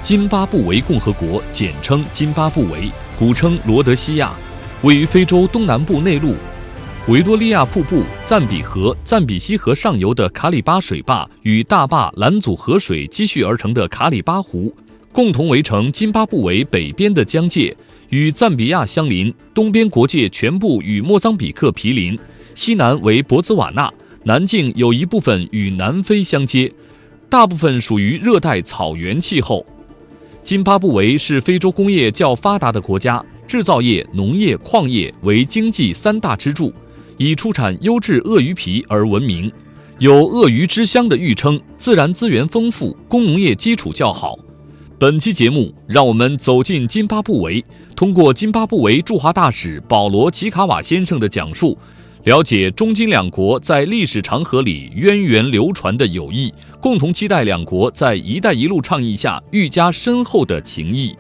津巴布韦共和国，简称津巴布韦，古称罗德西亚，位于非洲东南部内陆，维多利亚瀑布、赞比河、赞比西河上游的卡里巴水坝与大坝兰祖河水积蓄而成的卡里巴湖，共同围成津巴布韦北边的疆界，与赞比亚相邻，东边国界全部与莫桑比克毗邻，西南为博兹瓦纳，南境有一部分与南非相接，大部分属于热带草原气候。津巴布韦是非洲工业较发达的国家，制造业、农业、矿业为经济三大支柱，以出产优质鳄鱼皮而闻名，有鳄鱼之乡的誉称，自然资源丰富，工农业基础较好。本期节目，让我们走进津巴布韦，通过津巴布韦驻华大使保罗·吉卡瓦先生的讲述，了解中津两国在历史长河里源远流传的友谊，共同期待两国在“一带一路”倡议下愈加深厚的情谊。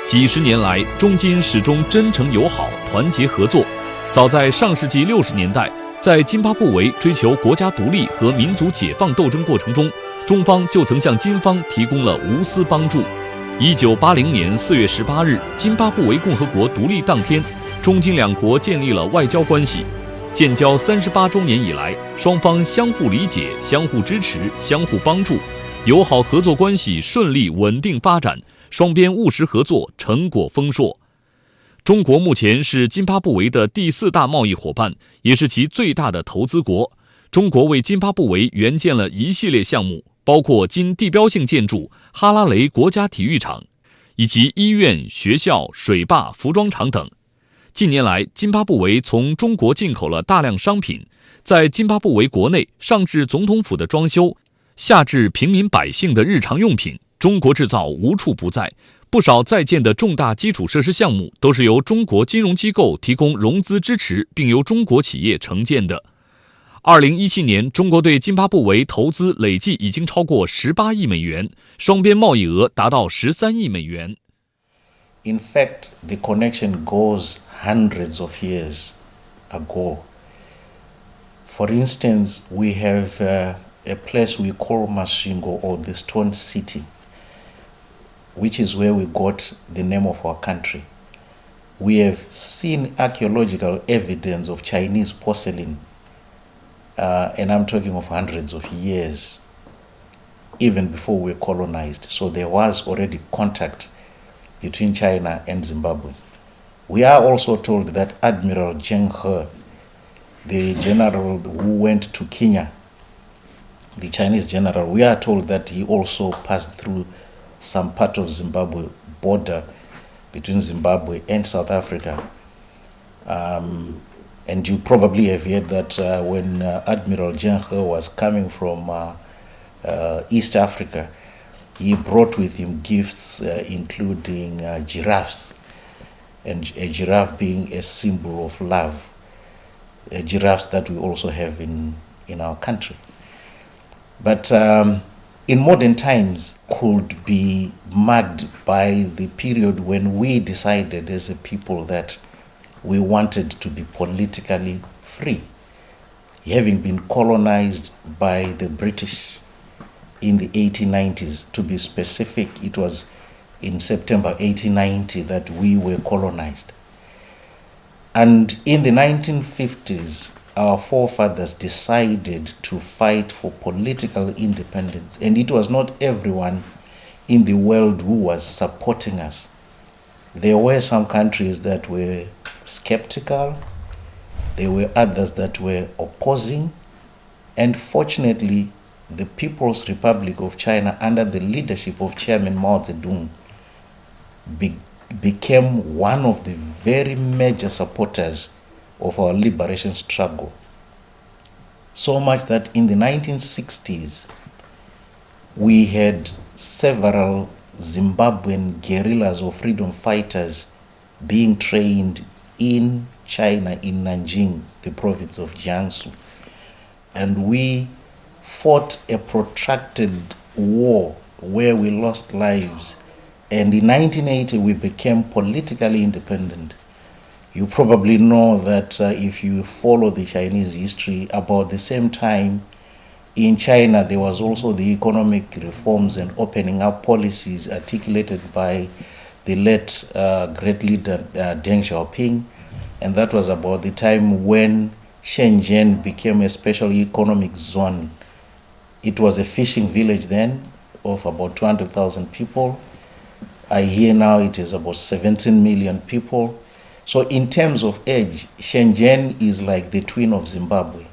几十年来，中津始终真诚友好、团结合作。早在上世纪60年代，在津巴布韦追求国家独立和民族解放斗争过程中，中方就曾向津方提供了无私帮助。1980年4月18日，津巴布韦共和国独立当天，中津两国建立了外交关系。建交38周年以来，双方相互理解、相互支持、相互帮助，友好合作关系顺利稳定发展，双边务实合作成果丰硕。中国目前是津巴布韦的第4大贸易伙伴，也是其最大的投资国。中国为津巴布韦援建了一系列项目，包括津地标性建筑哈拉雷国家体育场，以及医院、学校、水坝、服装厂等。近年来，津巴布韦从中国进口了大量商品，在津巴布韦国内，上至总统府的装修，下至平民百姓的日常用品，中国制造无处不在。不少在建的重大基础设施项目都是由中国金融机构提供融资支持，并由中国企业承建的。2017年，中国对津巴布韦投资累计已经超过18亿美元，双边贸易额达到13亿美元。In fact, the connection goes hundreds of years ago. For instance, we have a place we call Masvingo, or the Stone City, which is where we got the name of our country. We have seen archaeological evidence of Chinese porcelain, and I'm talking of hundreds of years, even before we were colonized. So there was already contact between China and Zimbabwe. We are also told that Admiral Zheng He, the general who went to Kenya, the Chinese general, we are told that he also passed through some part of Zimbabwe, border between Zimbabwe and South Africa. And you probably have heard that when Admiral Zheng He was coming from East Africa, he brought with him gifts including giraffes, and a giraffe being a symbol of love, giraffes that we also have in our country. But in modern times could be marked by the period when we decided as a people that we wanted to be politically free, having been colonized by the British in the 1890s. To be specific, it was in September 1890 that we were colonized. And in the 1950s, our forefathers decided to fight for political independence, and it was not everyone in the world who was supporting us. There were some countries that were skeptical, there were others that were opposing, and fortunately, the People's Republic of China, under the leadership of Chairman Mao Zedong, became one of the very major supporters of our liberation struggle. So much that in the 1960s, we had several Zimbabwean guerrillas or freedom fighters being trained in China, in Nanjing, the province of Jiangsu. And we fought a protracted war where we lost lives And in 1980, we became politically independent. You probably know that if you follow the Chinese history, about the same time in China, there was also the economic reforms and opening up policies articulated by the late great leader Deng Xiaoping. And that was about the time when Shenzhen became a special economic zone. It was a fishing village then of about 200,000 people. I hear now it is about 17 million people. So in terms of age, Shenzhen is like the twin of Zimbabwe.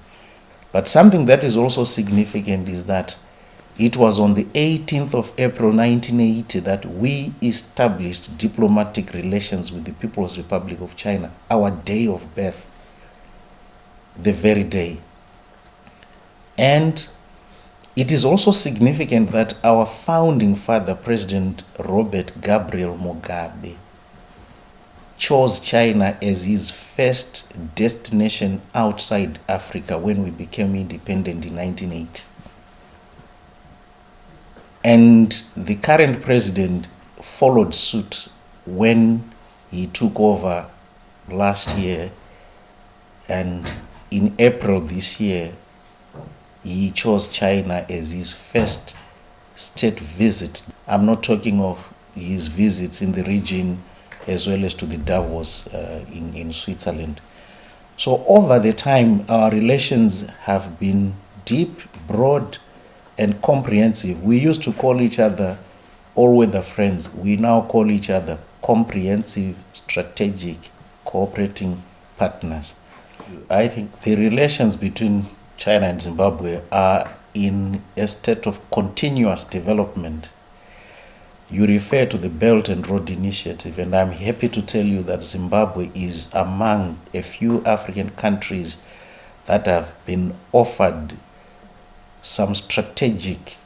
But something that is also significant is that it was on the 18th of April 1980 that we established diplomatic relations with the People's Republic of China, our day of birth, the very day. And it is also significant that our founding father, President Robert Gabriel Mugabe, chose China as his first destination outside Africa when we became independent in 1980. And the current president followed suit when he took over last year, and in April this year, he chose China as his first state visit. I'm not talking of his visits in the region as well as to the Davos in Switzerland. So over the time, our relations have been deep, broad, and comprehensive. We used to call each other all-weather friends. We now call each other comprehensive, strategic, cooperating partners. I think the relations between China and Zimbabwe are in a state of continuous development. You refer to the Belt and Road Initiative, and I'm happy to tell you that Zimbabwe is among a few African countries that have been offered some strategic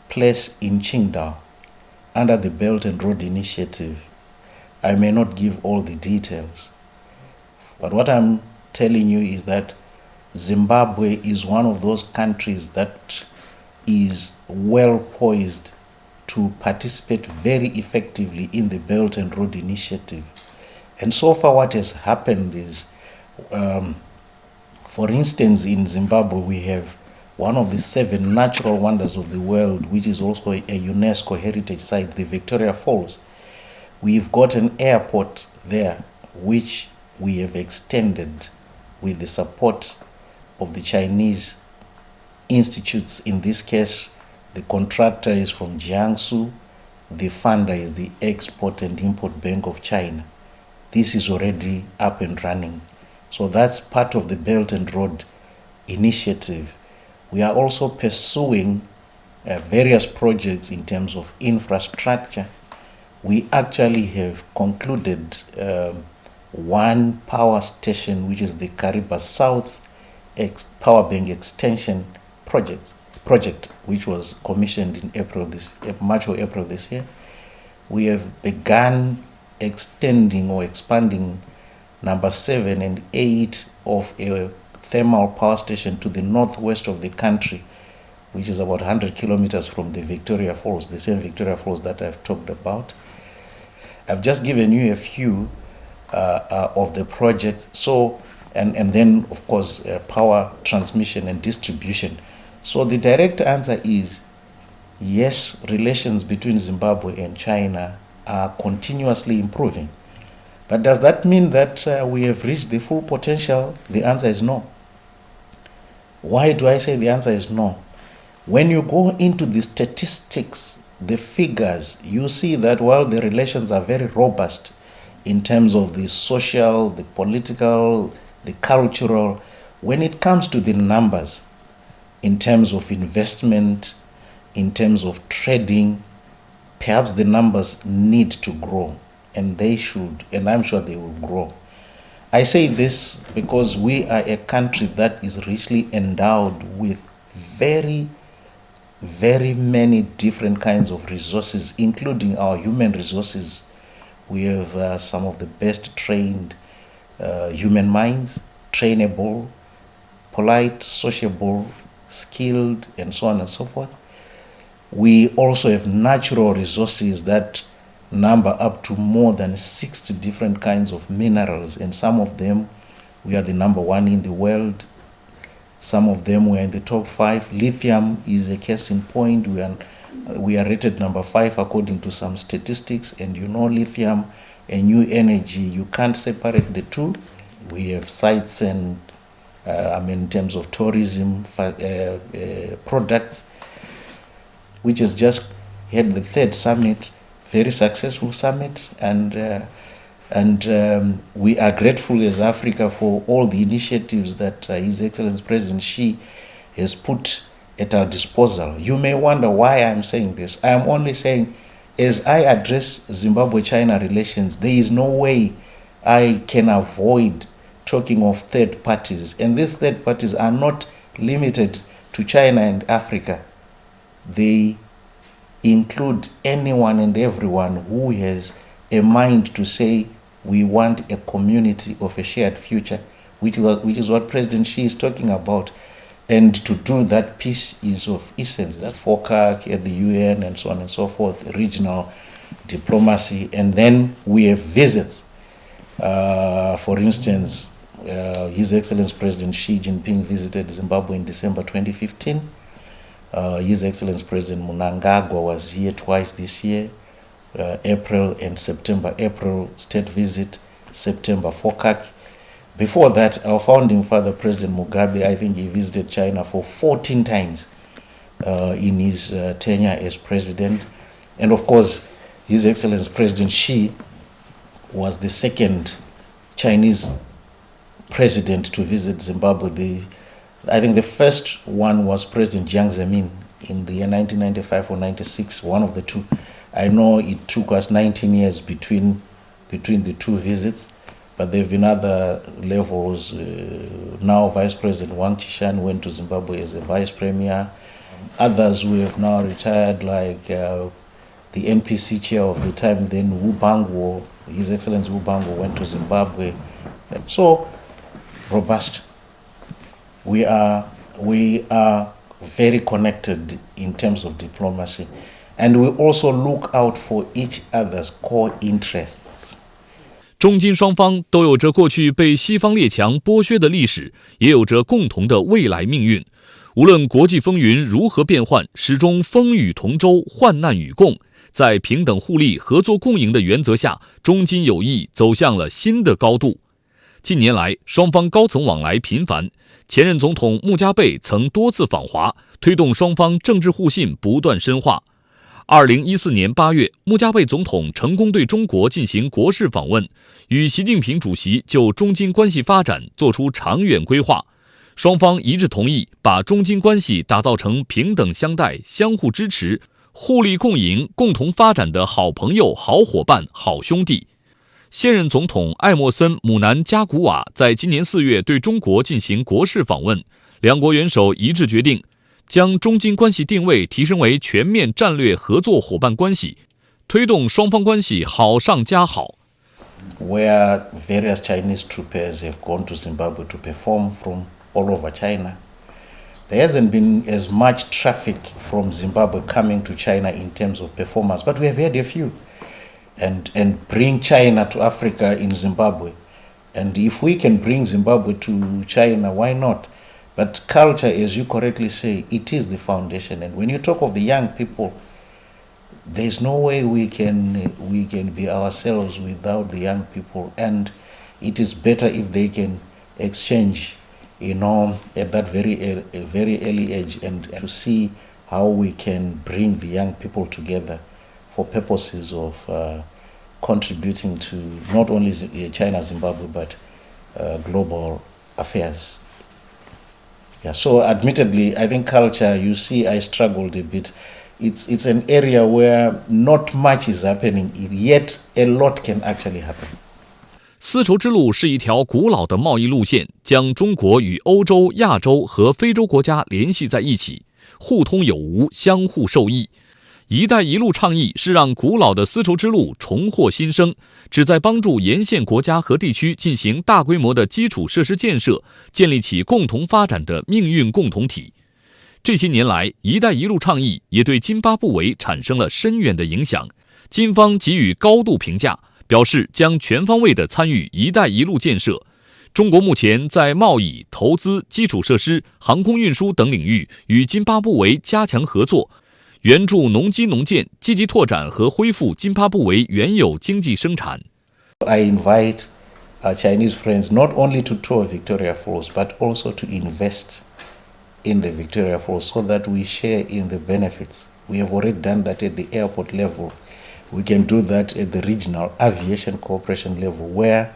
place in Qingdao under the Belt and Road Initiative. I may not give all the details, but what I'm telling you is that Zimbabwe is one of those countries that is well poised to participate very effectively in the Belt and Road Initiative. And so far what has happened is, for instance, in Zimbabwe we have one of the 7 natural wonders of the world, which is also a UNESCO heritage site, the Victoria Falls. We've got an airport there, which we have extended with the support of the Chinese institutes. In this case, the contractor is from Jiangsu, the funder is the Export and Import Bank of China. This is already up and running. So that's part of the Belt and Road Initiative. We are also pursuing various projects in terms of infrastructure. We actually have concluded one power station, which is the Kariba South Power Bank Extension project, which was commissioned in March or April this year. We have begun extending or expanding number 7 and 8 of a thermal power station to the northwest of the country, which is about 100 kilometers from the Victoria Falls, the same Victoria Falls that I've talked about. I've just given you a few of the projects. So, and then of course power transmission and distribution. So the direct answer is yes, relations between Zimbabwe and China are continuously improving. But does that mean that we have reached the full potential? The answer is no. Why do I say the answer is no? When you go into the statistics, the figures, you see that while the relations are very robust in terms of the social, the political, the cultural, when it comes to the numbers, in terms of investment, in terms of trading, perhaps the numbers need to grow, and they should, and I'm sure they will grow. I say this because we are a country that is richly endowed with very, very many different kinds of resources, including our human resources. We have some of the best trained human minds, trainable, polite, sociable, skilled, and so on and so forth. We also have natural resources that number up to more than 60 different kinds of minerals, and some of them we are the number one in the world. Some of them were in the top 5. Lithium is a case in point. We are rated number 5 according to some statistics, and lithium and new energy, you can't separate the two. We have sites and in terms of tourism products, which has just had the 3rd summit, very successful summit, and we are grateful as Africa for all the initiatives that His Excellency President Xi has put at our disposal. You may wonder why I'm saying this. I am only saying, as I address Zimbabwe-China relations, there is no way I can avoid talking of third parties. And these third parties are not limited to China and Africa. They include anyone and everyone who has a mind to say we want a community of a shared future, which is what President Xi is talking about. And to do that, peace is of essence. That FOCAC at the UN and so on and so forth, regional diplomacy. And then we have visits. For instance, His Excellency President Xi Jinping visited Zimbabwe in December 2015. His Excellency President Mnangagwa was here twice this year, April and September. April state visit, September FOCAC. Before that, our founding father, President Mugabe, I think he visited China for 14 times in his tenure as president. And of course, His Excellency President Xi was the second Chinese president to visit Zimbabwe. I think the first one was President Jiang Zemin in the year 1995 or 96, one of the two. I know it took us 19 years between the two visits. But there have been other levels. Now Vice President Wang Qishan went to Zimbabwe as a vice premier. Others who have now retired, like the NPC chair of the time then, Wu Bangwo, His Excellency Wu Bangwo went to Zimbabwe. So robust. We are very connected in terms of diplomacy. And we also look out for each other's core interests. 中金双方都有着过去被西方列强剥削的历史，也有着共同的未来命运。无论国际风云如何变幻，始终风雨同舟，患难与共。在平等互利、合作共赢的原则下，中金友谊走向了新的高度。近年来，双方高层往来频繁，前任总统穆加贝曾多次访华，推动双方政治互信不断深化。2014年8月，穆加贝总统成功对中国进行国事访问，与习近平主席就中金关系发展作出长远规划。双方一致同意把中金关系打造成平等相待、相互支持、互利共赢、共同发展的好朋友、好伙伴、好兄弟。现任总统艾默森·姆南加古瓦在今年4月对中国进行国事访问，两国元首一致决定将中金关系定位提升为全面战略合作伙伴关系，推动双方关系好上加好。Where various Chinese troopers have gone to Zimbabwe to perform from all over China, there hasn't been as much traffic from Zimbabwe coming to China in terms of performance, but we have had a few. And bring China to Africa in Zimbabwe. And if we can bring Zimbabwe to China, why not? But culture, as you correctly say, it is the foundation. And when you talk of the young people, there's no way we can be ourselves without the young people. And it is better if they can exchange, at that very early age, and to see how we can bring the young people together for purposes of contributing to not only China, Zimbabwe, but global affairs. Yeah, so admittedly, I think culture, you see, I struggled a bit. It's an area where not much is happening, yet a lot can actually happen. 丝绸之路是一条古老的贸易路线，将中国与欧洲、亚洲和非洲国家联系在一起，互通有无，相互受益。一带一路倡议是让古老的丝绸之路重获新生，旨在帮助沿线国家和地区进行大规模的基础设施建设，建立起共同发展的命运共同体。这些年来，一带一路倡议也对津巴布韦产生了深远的影响。金方给予高度评价，表示将全方位地参与“一带一路”建设。中国目前在贸易、投资、基础设施、航空运输等领域与津巴布韦加强合作，援助农机农建，积极拓展和恢复津巴布韦原有经济生产。I invite our Chinese friends not only to tour Victoria Falls, but also to invest in the Victoria Falls so that we share in the benefits. We have already done that at the airport level. We can do that at the regional aviation cooperation level, where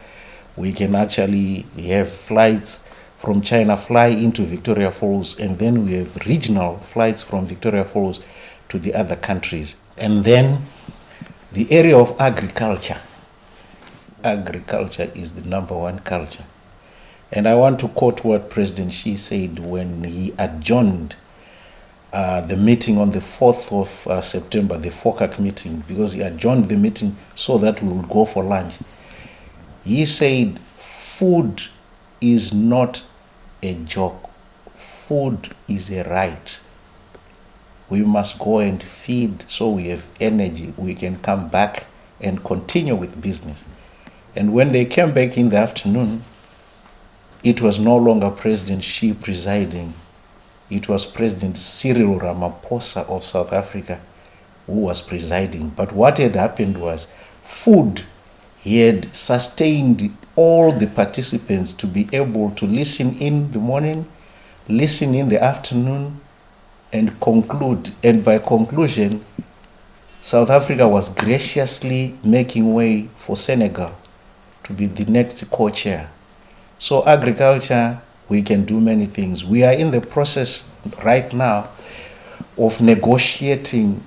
we can actually have flights from China fly into Victoria Falls, and then we have regional flights from Victoria Falls to the other countries. And then the area of agriculture. Agriculture is the number one culture. And I want to quote what President Xi said when he adjourned the meeting on the 4th of September, the FOCAC meeting, because he adjourned the meeting so that we would go for lunch. He said, food is not a joke. Food is a right. We must go and feed so we have energy. We can come back and continue with business. And when they came back in the afternoon, it was no longer President Xi presiding. It was President Cyril Ramaphosa of South Africa who was presiding. But what had happened was food. He had sustained all the participants to be able to listen in the morning, listen in the afternoon, and conclude. And by conclusion, South Africa was graciously making way for Senegal to be the next co-chair. So agriculture, we can do many things. We are in the process right now of negotiating,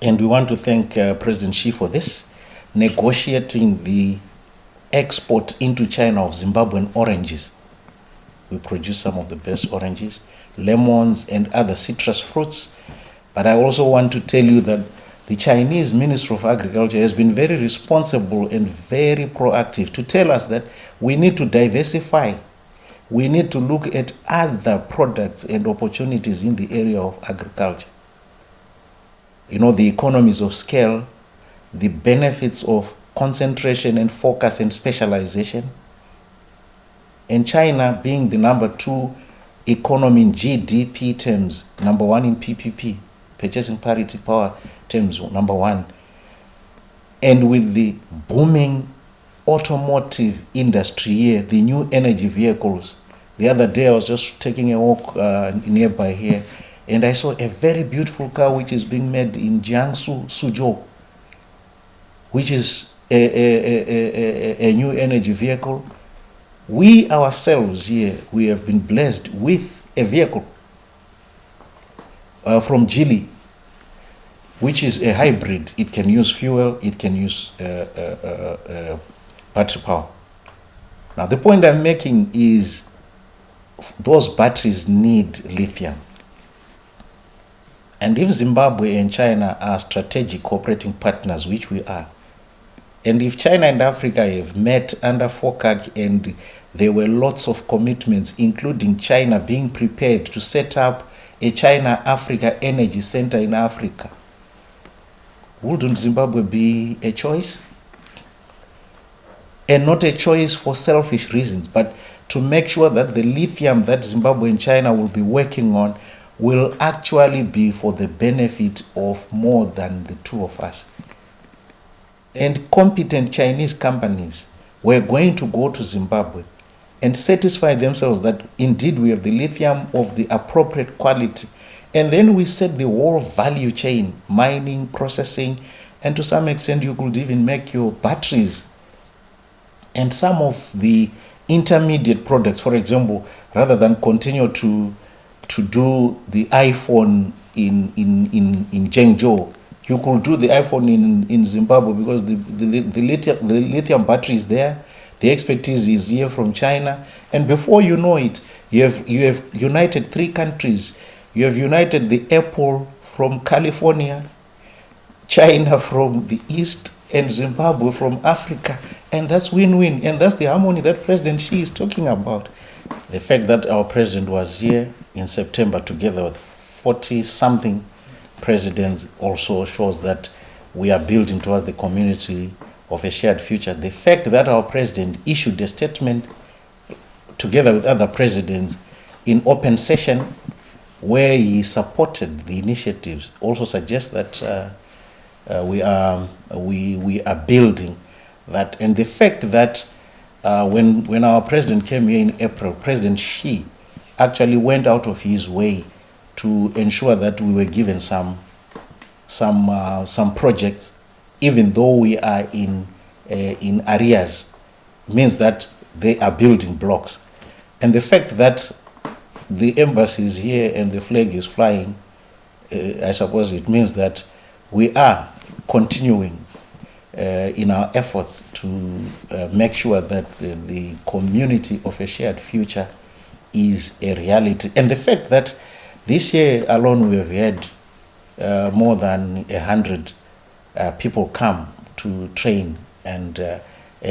and we want to thank President Xi for this, negotiating the export into China of Zimbabwean oranges. We produce some of the best oranges, lemons, and other citrus fruits. But I also want to tell you that the Chinese Ministry of Agriculture has been very responsible and very proactive to tell us that we need to diversify. We need to look at other products and opportunities in the area of agriculture. You know, the economies of scale, the benefits of concentration and focus and specialization, and China being the number 2 economy in GDP terms, number 1 in PPP, purchasing parity power terms, number 1, and with the booming automotive industry here, the new energy vehicles. The other day I was just taking a walk nearby here, and I saw a very beautiful car which is being made in Jiangsu, Suzhou, which is a new energy vehicle. We ourselves here, we have been blessed with a vehicle from Geely, which is a hybrid. It can use fuel, it can use battery power. Now the point I'm making is those batteries need lithium. And if Zimbabwe and China are strategic cooperating partners, which we are, and if China and Africa have met under FOCAC and there were lots of commitments, including China being prepared to set up a China-Africa Energy Center in Africa, wouldn't Zimbabwe be a choice? And not a choice for selfish reasons, but to make sure that the lithium that Zimbabwe and China will be working on will actually be for the benefit of more than the two of us. And competent Chinese companies were going to go to Zimbabwe and satisfy themselves that indeed we have the lithium of the appropriate quality. And then we set the whole value chain, mining, processing, and to some extent you could even make your batteries and some of the intermediate products. For example, rather than continue to do the iPhone in Zhengzhou, you could do the iPhone in Zimbabwe, because the lithium battery is there, the expertise is here from China, and before you know it, you have united 3 countries. You have united the Apple from California, China from the East, and Zimbabwe from Africa, and that's win-win, and that's the harmony that President Xi is talking about. The fact that our president was here in September together with 40-something presidents also shows that we are building towards the community of a shared future. The fact that our president issued a statement together with other presidents in open session where he supported the initiatives also suggests that we are building that. And the fact that when our president came here in April, President Xi actually went out of his way to ensure that we were given some projects, even though we are in arrears, means that they are building blocks. And the fact that the embassy is here and the flag is flying, I suppose it means that we are continuing in our efforts to make sure that the community of a shared future is a reality. And the fact that this year alone we have had more than 100 people come to train and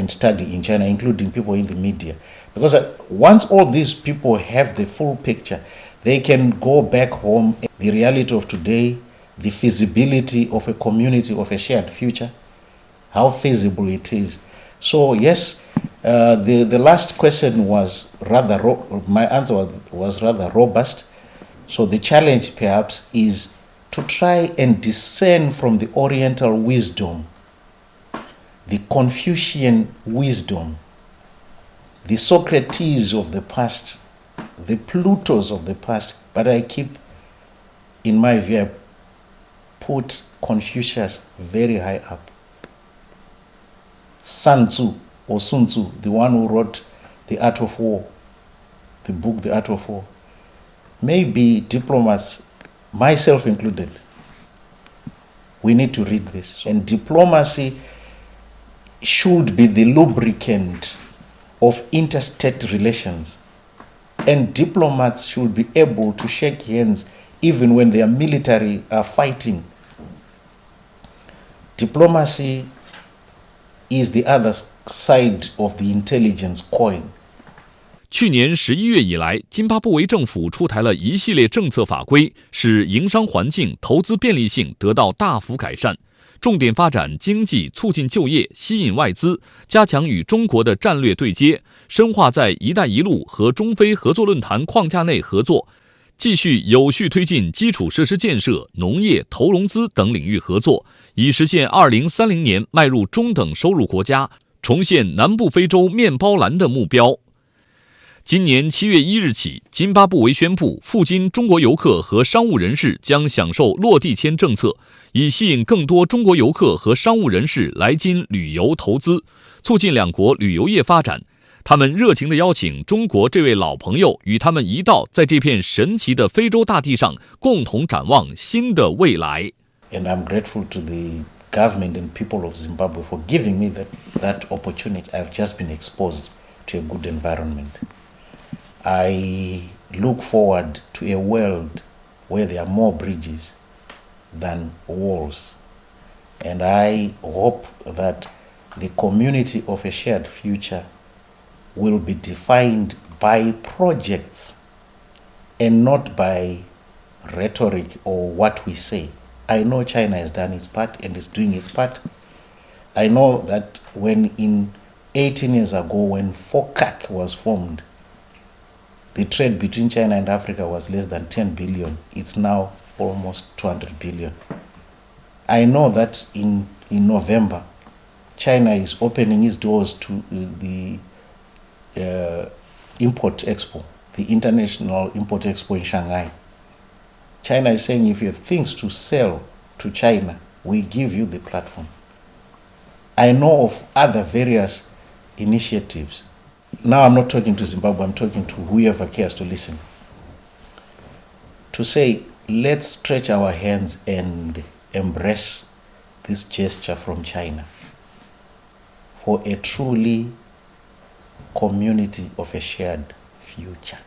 study in China, including people in the media. Because once all these people have the full picture, they can go back home. The reality of today, the feasibility of a community of a shared future, how feasible it is. So yes, the last question was rather, my answer was rather robust. So the challenge perhaps is to try and discern from the Oriental wisdom, the Confucian wisdom, the Socrates of the past, the Plutos of the past. But I keep, in my view, I put Confucius very high up. Sun Tzu, or Sun Tzu, the one who wrote The Art of War, the book The Art of War. Maybe diplomats, myself included, we need to read this. And diplomacy should be the lubricant of interstate relations. And diplomats should be able to shake hands even when their military are fighting. Diplomacy is the other side of the intelligence coin. 去年11月以来，津巴布韦政府出台了一系列政策法规，使营商环境、投资便利性得到大幅改善，重点发展经济，促进就业，吸引外资，加强与中国的战略对接，深化在“一带一路”和中非合作论坛框架内合作，继续有序推进基础设施建设、农业、投融资等领域合作，以实现2030年迈入中等收入国家，重现南部非洲面包篮的目标。今年7月1日起，津巴布韦宣布，赴京中国游客和商务人士将享受落地签政策，以吸引更多中国游客和商务人士来津旅游投资，促进两国旅游业发展。他们热情地邀请中国这位老朋友与他们一道，在这片神奇的非洲大地上共同展望新的未来。And I'm grateful to the government and people of Zimbabwe for giving me that opportunity. I've just been exposed to a good environment. I look forward to a world where there are more bridges than walls. And I hope that the community of a shared future will be defined by projects and not by rhetoric or what we say. I know China has done its part and is doing its part. I know that when in 18 years ago, when FOCAC was formed, the trade between China and Africa was less than 10 billion. It's now almost 200 billion. I know that in November, China is opening its doors to the Import Expo, the International Import Expo in Shanghai. China is saying if you have things to sell to China, we give you the platform. I know of other various initiatives. Now I'm not talking to Zimbabwe, I'm talking to whoever cares to listen. To say, let's stretch our hands and embrace this gesture from China for a truly community of a shared future.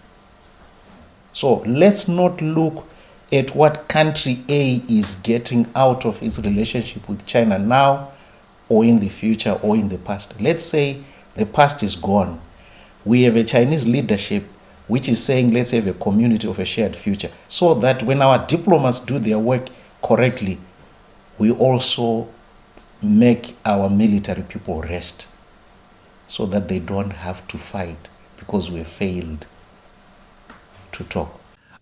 So let's not look at what country A is getting out of its relationship with China now or in the future or in the past. Let's say the past is gone. We have a Chinese leadership which is saying let's have a community of a shared future, so that when our diplomats do their work correctly, we also make our military people rest so that they don't have to fight because we failed to talk.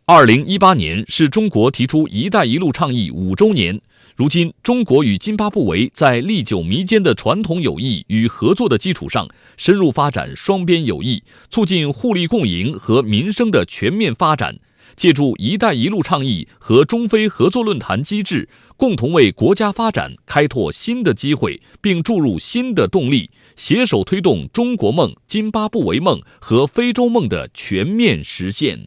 2018年是中国提出“一带一路”倡议5周年。如今，中国与津巴布韦在历久弥坚的传统友谊与合作的基础上，深入发展双边友谊，促进互利共赢和民生的全面发展。借助“一带一路”倡议和中非合作论坛机制，共同为国家发展开拓新的机会，并注入新的动力，携手推动中国梦、津巴布韦梦和非洲梦的全面实现。